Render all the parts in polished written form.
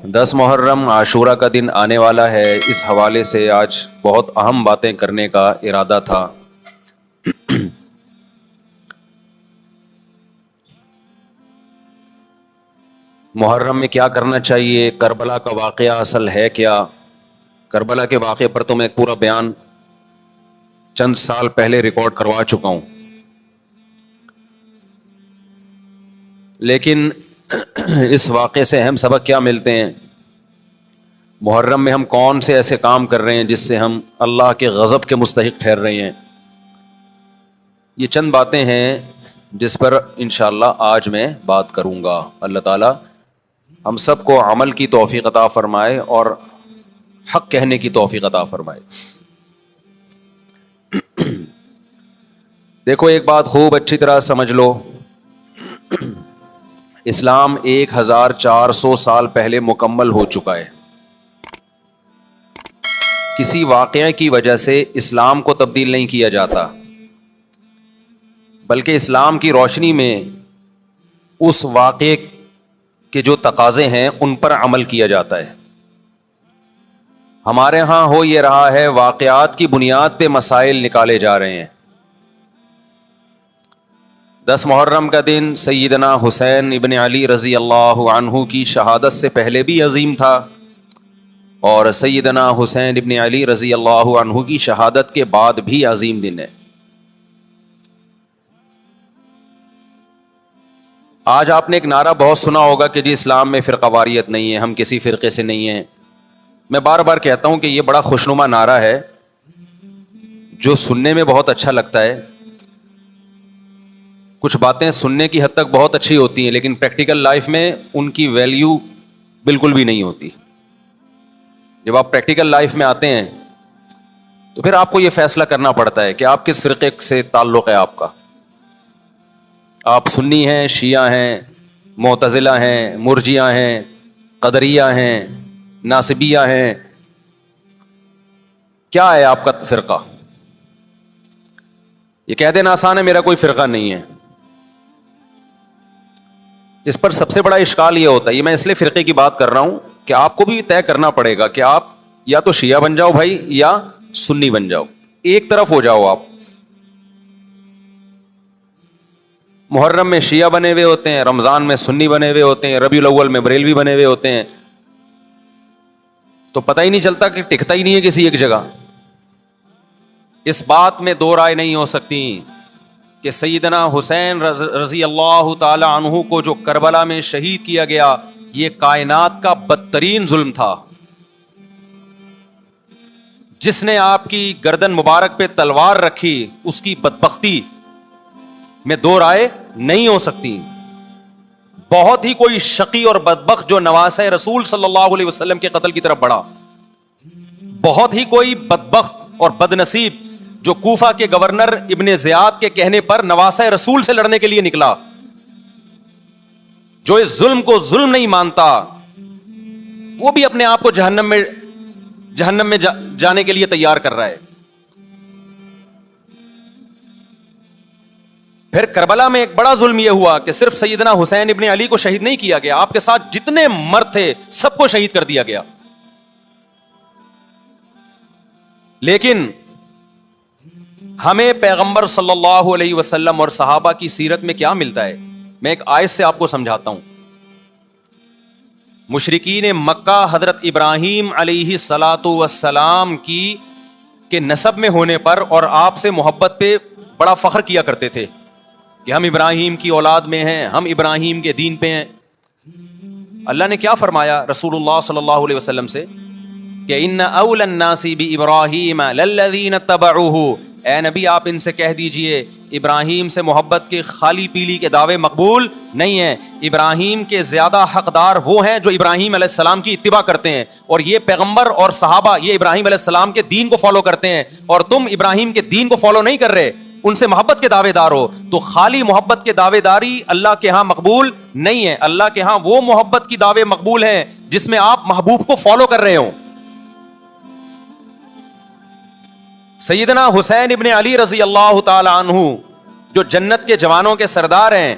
10 محرم عاشورہ کا دن آنے والا ہے. اس حوالے سے آج بہت اہم باتیں کرنے کا ارادہ تھا. محرم میں کیا کرنا چاہیے؟ کربلا کا واقعہ اصل ہے کیا؟ کربلا کے واقعے پر تو میں ایک پورا بیان چند سال پہلے ریکارڈ کروا چکا ہوں، لیکن اس واقعے سے اہم سبق کیا ملتے ہیں؟ محرم میں ہم کون سے ایسے کام کر رہے ہیں جس سے ہم اللہ کے غضب کے مستحق ٹھہر رہے ہیں؟ یہ چند باتیں ہیں جس پر انشاءاللہ آج میں بات کروں گا. اللہ تعالی ہم سب کو عمل کی توفیق عطا فرمائے اور حق کہنے کی توفیق عطا فرمائے. دیکھو ایک بات خوب اچھی طرح سمجھ لو، اسلام 1400 سال پہلے مکمل ہو چکا ہے. کسی واقعے کی وجہ سے اسلام کو تبدیل نہیں کیا جاتا، بلکہ اسلام کی روشنی میں اس واقعے کے جو تقاضے ہیں ان پر عمل کیا جاتا ہے. ہمارے ہاں ہو یہ رہا ہے، واقعات کی بنیاد پہ مسائل نکالے جا رہے ہیں. 10 محرم کا دن سیدنا حسین ابن علی رضی اللہ عنہ کی شہادت سے پہلے بھی عظیم تھا، اور سیدنا حسین ابن علی رضی اللہ عنہ کی شہادت کے بعد بھی عظیم دن ہے. آج آپ نے ایک نعرہ بہت سنا ہوگا کہ جی اسلام میں فرقہ واریت نہیں ہے، ہم کسی فرقے سے نہیں ہیں. میں بار بار کہتا ہوں کہ یہ بڑا خوشنما نعرہ ہے جو سننے میں بہت اچھا لگتا ہے. کچھ باتیں سننے کی حد تک بہت اچھی ہوتی ہیں، لیکن پریکٹیکل لائف میں ان کی ویلیو بالکل بھی نہیں ہوتی. جب آپ پریکٹیکل لائف میں آتے ہیں تو پھر آپ کو یہ فیصلہ کرنا پڑتا ہے کہ آپ کس فرقے سے تعلق ہے آپ کا. آپ سنی ہیں، شیعہ ہیں، معتزلہ ہیں، مرجیہ ہیں، قدریہ ہیں، ناصبیہ ہیں، کیا ہے آپ کا فرقہ؟ یہ کہہ دینا آسان ہے، میرا کوئی فرقہ نہیں ہے. اس پر سب سے بڑا اشکال یہ ہوتا ہے، یہ میں اس لیے فرقے کی بات کر رہا ہوں کہ آپ کو بھی طے کرنا پڑے گا کہ آپ یا تو شیعہ بن جاؤ بھائی یا سنی بن جاؤ، ایک طرف ہو جاؤ. آپ محرم میں شیعہ بنے ہوئے ہوتے ہیں، رمضان میں سنی بنے ہوئے ہوتے ہیں، ربیع الاول میں بریلوی بنے ہوئے ہوتے ہیں، تو پتہ ہی نہیں چلتا کہ ٹکتا ہی نہیں ہے کسی ایک جگہ. اس بات میں دو رائے نہیں ہو سکتی کہ سیدنا حسین رضی اللہ تعالی عنہ کو جو کربلا میں شہید کیا گیا، یہ کائنات کا بدترین ظلم تھا. جس نے آپ کی گردن مبارک پہ تلوار رکھی اس کی بدبختی میں دو رائے نہیں ہو سکتی. بہت ہی کوئی شقی اور بدبخت جو نواسہ رسول صلی اللہ علیہ وسلم کے قتل کی طرف بڑھا، بہت ہی کوئی بدبخت اور بدنصیب جو کوفہ کے گورنر ابن زیاد کے کہنے پر نواسہ رسول سے لڑنے کے لیے نکلا، جو اس ظلم کو ظلم نہیں مانتا، وہ بھی اپنے آپ کو جہنم میں جانے کے لیے تیار کر رہا ہے. پھر کربلا میں ایک بڑا ظلم یہ ہوا کہ صرف سیدنا حسین ابن علی کو شہید نہیں کیا گیا، آپ کے ساتھ جتنے مرد تھے سب کو شہید کر دیا گیا. لیکن ہمیں پیغمبر صلی اللہ علیہ وسلم اور صحابہ کی سیرت میں کیا ملتا ہے؟ میں ایک آیت سے آپ کو سمجھاتا ہوں. مشرکین مکہ حضرت ابراہیم علیہ الصلاۃ والسلام کے نسب میں ہونے پر اور آپ سے محبت پہ بڑا فخر کیا کرتے تھے کہ ہم ابراہیم کی اولاد میں ہیں، ہم ابراہیم کے دین پہ ہیں. اللہ نے کیا فرمایا رسول اللہ صلی اللہ علیہ وسلم سے کہ ان اول الناس بابراہیم للذین اتبعوہ، اے نبی آپ ان سے کہہ دیجئے ابراہیم سے محبت کے خالی پیلی کے دعوے مقبول نہیں ہیں. ابراہیم کے زیادہ حقدار وہ ہیں جو ابراہیم علیہ السلام کی اتباع کرتے ہیں، اور یہ پیغمبر اور صحابہ یہ ابراہیم علیہ السلام کے دین کو فالو کرتے ہیں، اور تم ابراہیم کے دین کو فالو نہیں کر رہے، ان سے محبت کے دعوے دار ہو. تو خالی محبت کے دعوے داری اللہ کے ہاں مقبول نہیں ہے. اللہ کے ہاں وہ محبت کی دعوے مقبول ہیں جس میں آپ محبوب کو فالو کر رہے ہوں. سیدنا حسین ابن علی رضی اللہ تعالی عنہ جو جنت کے جوانوں کے سردار ہیں،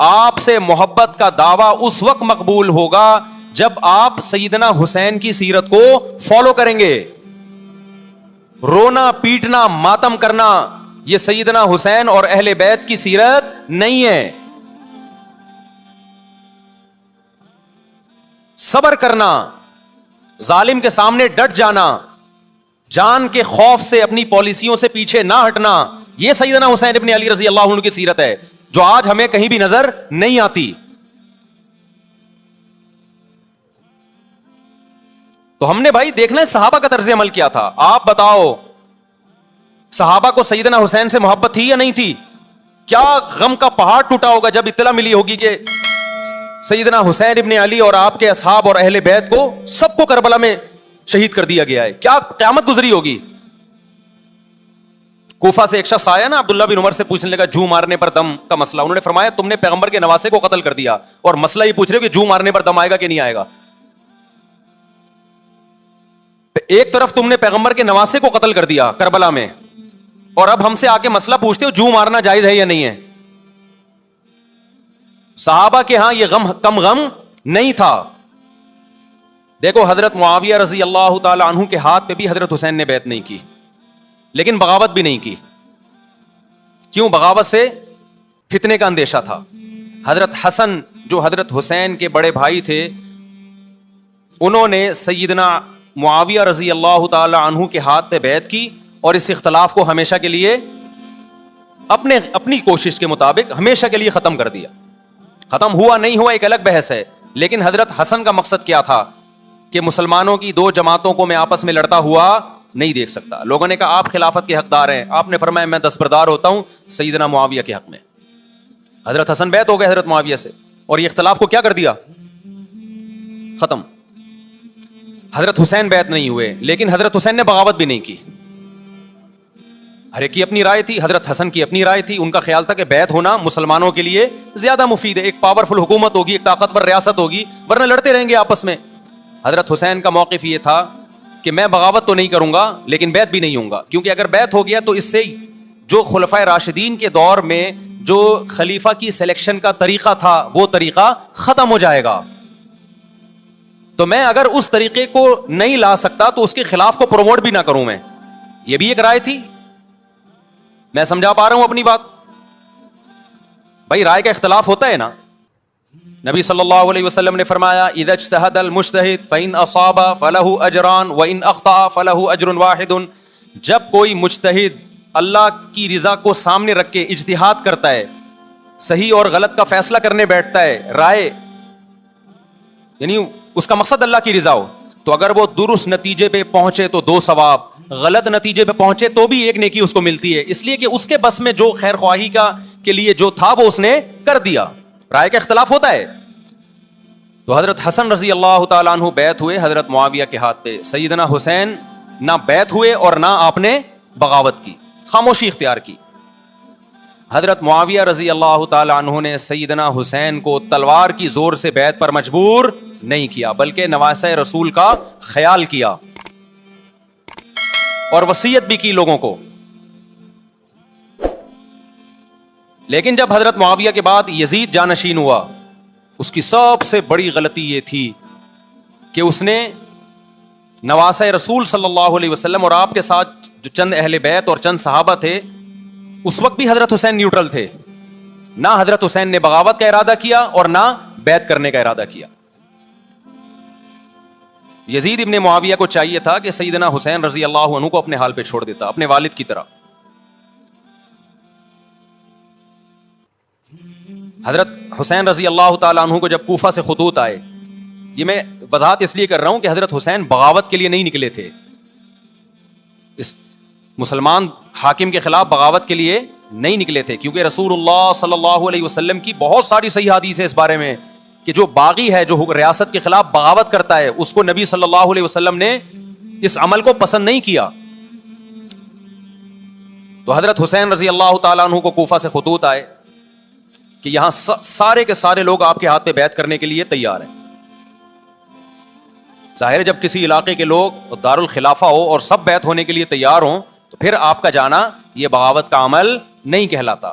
آپ سے محبت کا دعویٰ اس وقت مقبول ہوگا جب آپ سیدنا حسین کی سیرت کو فالو کریں گے. رونا پیٹنا ماتم کرنا یہ سیدنا حسین اور اہل بیت کی سیرت نہیں ہے. صبر کرنا, ظالم کے سامنے ڈٹ جانا, جان کے خوف سے اپنی پالیسیوں سے پیچھے نہ ہٹنا, یہ سیدنا حسین ابن علی رضی اللہ عنہ کی سیرت ہے, جو آج ہمیں کہیں بھی نظر نہیں آتی. تو ہم نے بھائی دیکھنا ہے صحابہ کا طرز عمل کیا تھا. آپ بتاؤ صحابہ کو سیدنا حسین سے محبت تھی یا نہیں تھی؟ کیا غم کا پہاڑ ٹوٹا ہوگا جب اطلاع ملی ہوگی کہ سیدنا حسین ابن علی اور آپ کے اصحاب اور اہل بیت کو سب کو کربلا میں شہید کر دیا گیا ہے. کیا قیامت گزری ہوگی. کوفہ سے ایک شخص آیا نا, عبداللہ بن عمر سے پوچھنے لگا جو مارنے پر دم کا مسئلہ. انہوں نے فرمایا تم نے پیغمبر کے نواسے کو قتل کر دیا اور مسئلہ یہ پوچھ رہے ہو کہ جو مارنے پر دم آئے گا کہ نہیں آئے گا. ایک طرف تم نے پیغمبر کے نواسے کو قتل کر دیا کربلا میں, اور اب ہم سے آ کے مسئلہ پوچھتے ہو جو مارنا جائز ہے یا نہیں ہے. صحابہ کے ہاں یہ غم کم غم نہیں تھا. دیکھو حضرت معاویہ رضی اللہ تعالی عنہ کے ہاتھ پہ بھی حضرت حسین نے بیعت نہیں کی, لیکن بغاوت بھی نہیں کی. کیوں؟ بغاوت سے فتنے کا اندیشہ تھا. حضرت حسن جو حضرت حسین کے بڑے بھائی تھے, انہوں نے سیدنا معاویہ رضی اللہ تعالی عنہ کے ہاتھ پہ بیعت کی اور اس اختلاف کو ہمیشہ کے لیے اپنی کوشش کے مطابق ہمیشہ کے لیے ختم کر دیا. ختم ہوا نہیں ہوا ایک الگ بحث ہے, لیکن حضرت حسن کا مقصد کیا تھا کہ مسلمانوں کی دو جماعتوں کو میں آپس میں لڑتا ہوا نہیں دیکھ سکتا. لوگوں نے کہا آپ خلافت کے حقدار ہیں, آپ نے فرمایا میں دستبردار ہوتا ہوں سیدنا معاویہ کے حق میں. حضرت حسن بیعت ہو گئے حضرت معاویہ سے, اور یہ اختلاف کو کیا کر دیا؟ ختم. حضرت حسین بیعت نہیں ہوئے, لیکن حضرت حسین نے بغاوت بھی نہیں کی. ہر ایک کی اپنی رائے تھی, حضرت حسن کی اپنی رائے تھی. ان کا خیال تھا کہ بیعت ہونا مسلمانوں کے لیے زیادہ مفید ہے, ایک پاورفل حکومت ہوگی, ایک طاقتور ریاست ہوگی, ورنہ لڑتے رہیں گے آپس میں. حضرت حسین کا موقف یہ تھا کہ میں بغاوت تو نہیں کروں گا لیکن بیعت بھی نہیں ہوں گا, کیونکہ اگر بیعت ہو گیا تو اس سے جو خلفائے راشدین کے دور میں جو خلیفہ کی سلیکشن کا طریقہ تھا وہ طریقہ ختم ہو جائے گا. تو میں اگر اس طریقے کو نہیں لا سکتا تو اس کے خلاف کو پروموٹ بھی نہ کروں میں. یہ بھی ایک رائے تھی. میں سمجھا پا رہا ہوں اپنی بات؟ بھائی رائے کا اختلاف ہوتا ہے نا. نبی صلی اللہ علیہ وسلم نے فرمایا اذا اجتہد المجتہد فإن اصاب فلہ اجران وإن اخطأ فلہ اجر واحد. جب کوئی مجتہد اللہ کی رضا کو سامنے رکھ کے اجتہاد کرتا ہے, صحیح اور غلط کا فیصلہ کرنے بیٹھتا ہے, رائے یعنی اس کا مقصد اللہ کی رضا ہو, تو اگر وہ درست نتیجے پہ پہنچے تو 2 ثواب, غلط نتیجے پہ پہنچے تو بھی 1 نیکی اس کو ملتی ہے, اس لیے کہ اس کے بس میں جو خیر خواہی کے لیے جو تھا وہ اس نے کر دیا. رائے کا اختلاف ہوتا ہے. تو حضرت حسن رضی اللہ تعالیٰ عنہ بیعت ہوئے حضرت معاویہ کے ہاتھ پہ. سیدنا حسین نہ بیعت ہوئے اور نہ آپ نے بغاوت کی, خاموشی اختیار کی. حضرت معاویہ رضی اللہ تعالیٰ عنہ نے سیدنا حسین کو تلوار کی زور سے بیعت پر مجبور نہیں کیا, بلکہ نواسۂ رسول کا خیال کیا اور وصیت بھی کی لوگوں کو. لیکن جب حضرت معاویہ کے بعد یزید جانشین ہوا, اس کی سب سے بڑی غلطی یہ تھی کہ اس نے نواسۂ رسول صلی اللہ علیہ وسلم اور آپ کے ساتھ جو چند اہل بیت اور چند صحابہ تھے, اس وقت بھی حضرت حسین نیوٹرل تھے. نہ حضرت حسین نے بغاوت کا ارادہ کیا اور نہ بیعت کرنے کا ارادہ کیا. یزید ابن معاویہ کو چاہیے تھا کہ سیدنا حسین رضی اللہ عنہ کو اپنے حال پہ چھوڑ دیتا, اپنے والد کی طرح. حضرت حسین رضی اللہ تعالیٰ عنہ کو جب کوفہ سے خطوط آئے, یہ میں وضاحت اس لیے کر رہا ہوں کہ حضرت حسین بغاوت کے لیے نہیں نکلے تھے, اس مسلمان حاکم کے خلاف بغاوت کے لیے نہیں نکلے تھے, کیونکہ رسول اللہ صلی اللہ علیہ وسلم کی بہت ساری صحیح حدیث ہے اس بارے میں کہ جو باغی ہے, جو ریاست کے خلاف بغاوت کرتا ہے, اس کو نبی صلی اللہ علیہ وسلم نے اس عمل کو پسند نہیں کیا. تو حضرت حسین رضی اللہ تعالیٰ عنہ کو کوفہ سے خطوط آئے کہ یہاں سارے کے سارے لوگ آپ کے ہاتھ پہ بیعت کرنے کے لیے تیار ہیں. ظاہر ہے جب کسی علاقے کے لوگ دارالخلافہ ہو اور سب بیعت ہونے کے لیے تیار ہوں تو پھر آپ کا جانا یہ بغاوت کا عمل نہیں کہلاتا.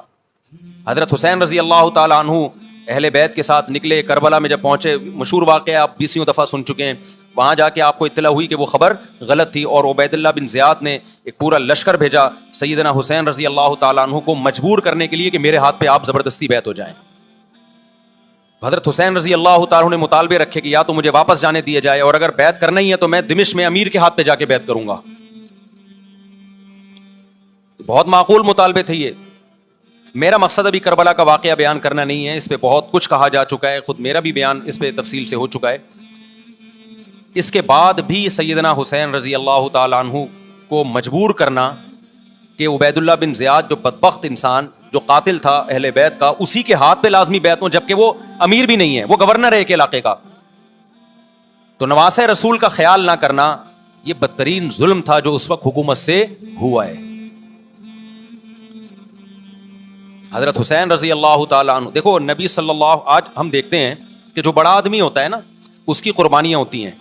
حضرت حسین رضی اللہ تعالیٰ عنہ اہل بیت کے ساتھ نکلے, کربلا میں جب پہنچے, مشہور واقعہ آپ 20 دفعہ سن چکے ہیں, وہاں جا کے آپ کو اطلاع ہوئی کہ وہ خبر غلط تھی, اور عبید اللہ بن زیاد نے ایک پورا لشکر بھیجا سیدنا حسین رضی اللہ تعالیٰ عنہ کو مجبور کرنے کے لیے کہ میرے ہاتھ پہ آپ زبردستی بیعت ہو جائیں. حضرت حسین رضی اللہ تعالیٰ عنہ نے مطالبے رکھے کہ یا تو مجھے واپس جانے دیا جائے, اور اگر بیعت کرنا ہی ہے تو میں دمشق میں امیر کے ہاتھ پہ جا کے بیعت کروں گا. بہت معقول مطالبے تھے یہ. میرا مقصد ابھی کربلا کا واقعہ بیان کرنا نہیں ہے, اس پہ بہت کچھ کہا جا چکا ہے, خود میرا بھی بیان اس پہ تفصیل سے ہو چکا ہے. اس کے بعد بھی سیدنا حسین رضی اللہ تعالیٰ عنہ کو مجبور کرنا کہ عبید اللہ بن زیاد جو بدبخت انسان, جو قاتل تھا اہل بیت کا, اسی کے ہاتھ پہ لازمی بیعت ہوں, جبکہ وہ امیر بھی نہیں ہے, وہ گورنر ہے ایک علاقے کا. تو نواسہ رسول کا خیال نہ کرنا یہ بدترین ظلم تھا جو اس وقت حکومت سے ہوا ہے. حضرت حسین رضی اللہ تعالیٰ عنہ, دیکھو نبی صلی اللہ, آج ہم دیکھتے ہیں کہ جو بڑا آدمی ہوتا ہے نا, اس کی قربانیاں ہوتی ہیں,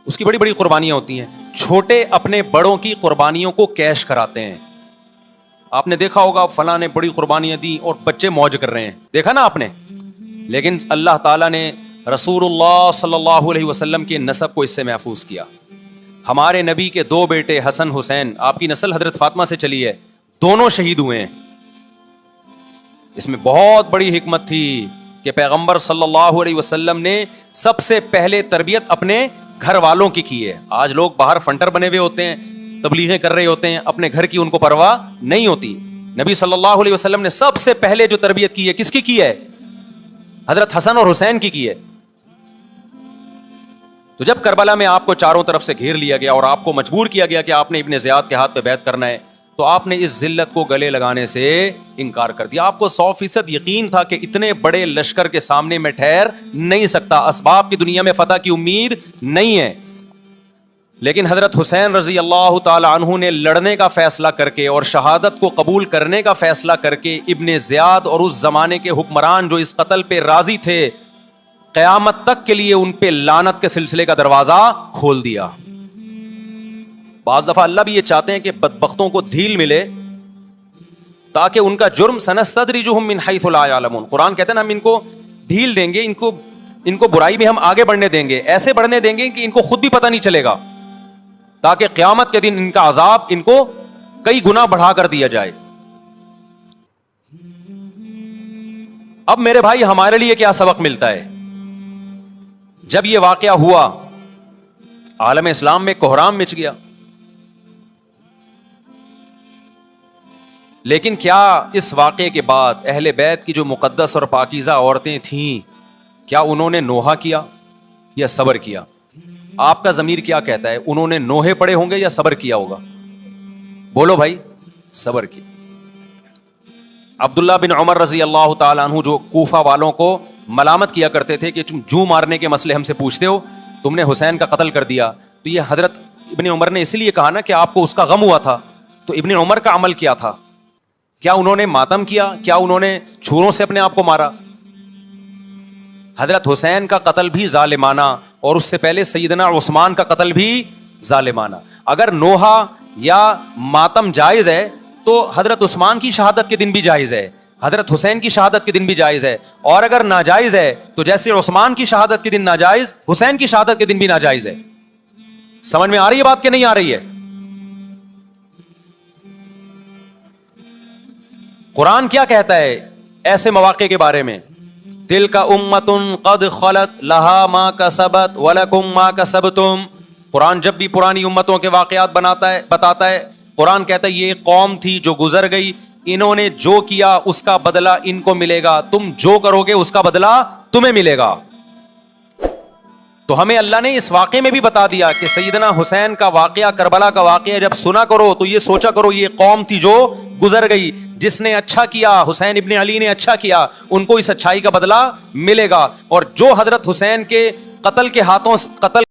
اس کی بڑی بڑی قربانیاں ہوتی ہیں. چھوٹے اپنے بڑوں کی قربانیوں کو کیش کراتے ہیں. آپ نے دیکھا ہوگا فلاں نے بڑی قربانیاں دی اور بچے موج کر رہے ہیں, دیکھا نا آپ نے. لیکن اللہ تعالیٰ نے رسول اللہ صلی اللہ علیہ وسلم کے نسب کو اس سے محفوظ کیا. ہمارے نبی کے 2 بیٹے حسن حسین, آپ کی نسل حضرت فاطمہ سے چلی ہے, دونوں شہید ہوئے ہیں. اس میں بہت بڑی حکمت تھی کہ پیغمبر صلی اللہ علیہ وسلم نے سب سے پہلے تربیت اپنے گھر والوں کی ہے. آج لوگ باہر فنٹر بنے ہوئے ہوتے ہیں, تبلیغیں کر رہے ہوتے ہیں, اپنے گھر کی ان کو پرواہ نہیں ہوتی. نبی صلی اللہ علیہ وسلم نے سب سے پہلے جو تربیت کی ہے, کس کی ہے؟ حضرت حسن اور حسین کی ہے. تو جب کربلا میں آپ کو چاروں طرف سے گھیر لیا گیا اور آپ کو مجبور کیا گیا کہ آپ نے ابن زیاد کے ہاتھ پہ بیعت کرنا ہے, تو آپ نے اس ذلت کو گلے لگانے سے انکار کر دیا. آپ کو 100% یقین تھا کہ اتنے بڑے لشکر کے سامنے میں ٹھہر نہیں سکتا, اسباب کی دنیا میں فتح کی امید نہیں ہے. لیکن حضرت حسین رضی اللہ تعالی عنہ نے لڑنے کا فیصلہ کر کے اور شہادت کو قبول کرنے کا فیصلہ کر کے ابن زیاد اور اس زمانے کے حکمران جو اس قتل پہ راضی تھے, قیامت تک کے لیے ان پہ لعنت کے سلسلے کا دروازہ کھول دیا. بعض دفعہ اللہ بھی یہ چاہتے ہیں کہ بدبختوں کو ڈھیل ملے تاکہ ان کا جرم سنستدرجہم من حیث لا یعلمون. قرآن کہتے ہیں نا ہم ان کو ڈھیل دیں گے, ان کو برائی میں ہم آگے بڑھنے دیں گے, ایسے بڑھنے دیں گے کہ ان کو خود بھی پتہ نہیں چلے گا, تاکہ قیامت کے دن ان کا عذاب ان کو کئی گنا بڑھا کر دیا جائے. اب میرے بھائی ہمارے لیے کیا سبق ملتا ہے؟ جب یہ واقعہ ہوا عالم اسلام میں کوہرام مچ گیا, لیکن کیا اس واقعے کے بعد اہل بیت کی جو مقدس اور پاکیزہ عورتیں تھیں, کیا انہوں نے نوحہ کیا یا صبر کیا؟ آپ کا ضمیر کیا کہتا ہے, انہوں نے نوحے پڑے ہوں گے یا صبر کیا ہوگا؟ بولو بھائی, صبر کیا. عبداللہ بن عمر رضی اللہ تعالیٰ عنہ جو کوفہ والوں کو ملامت کیا کرتے تھے کہ تم جو مارنے کے مسئلے ہم سے پوچھتے ہو, تم نے حسین کا قتل کر دیا, تو یہ حضرت ابن عمر نے اسی لیے کہا نا کہ آپ کو اس کا غم ہوا تھا. تو ابن عمر کا عمل کیا تھا؟ کیا انہوں نے ماتم کیا؟ کیا انہوں نے چھروں سے اپنے آپ کو مارا؟ حضرت حسین کا قتل بھی ظالمانہ, اور اس سے پہلے سیدنا عثمان کا قتل بھی ظالمانہ. اگر نوحہ یا ماتم جائز ہے تو حضرت عثمان کی شہادت کے دن بھی جائز ہے, حضرت حسین کی شہادت کے دن بھی جائز ہے, اور اگر ناجائز ہے تو جیسے عثمان کی شہادت کے دن ناجائز, حسین کی شہادت کے دن بھی ناجائز ہے. سمجھ میں آ رہی ہے بات کہ نہیں آ رہی ہے؟ قرآن کیا کہتا ہے ایسے مواقع کے بارے میں؟ تلک امۃ قد خلت لہا ما کسبت ولکم ما کسبتم. قرآن جب بھی پرانی امتوں کے واقعات بتاتا ہے, قرآن کہتا ہے یہ قوم تھی جو گزر گئی, انہوں نے جو کیا اس کا بدلہ ان کو ملے گا, تم جو کرو گے اس کا بدلہ تمہیں ملے گا. تو ہمیں اللہ نے اس واقعے میں بھی بتا دیا کہ سیدنا حسین کا واقعہ, کربلا کا واقعہ جب سنا کرو تو یہ سوچا کرو یہ قوم تھی جو گزر گئی, جس نے اچھا کیا, حسین ابن علی نے اچھا کیا, ان کو اس اچھائی کا بدلہ ملے گا. اور جو حضرت حسین کے قتل کے ہاتھوں قتل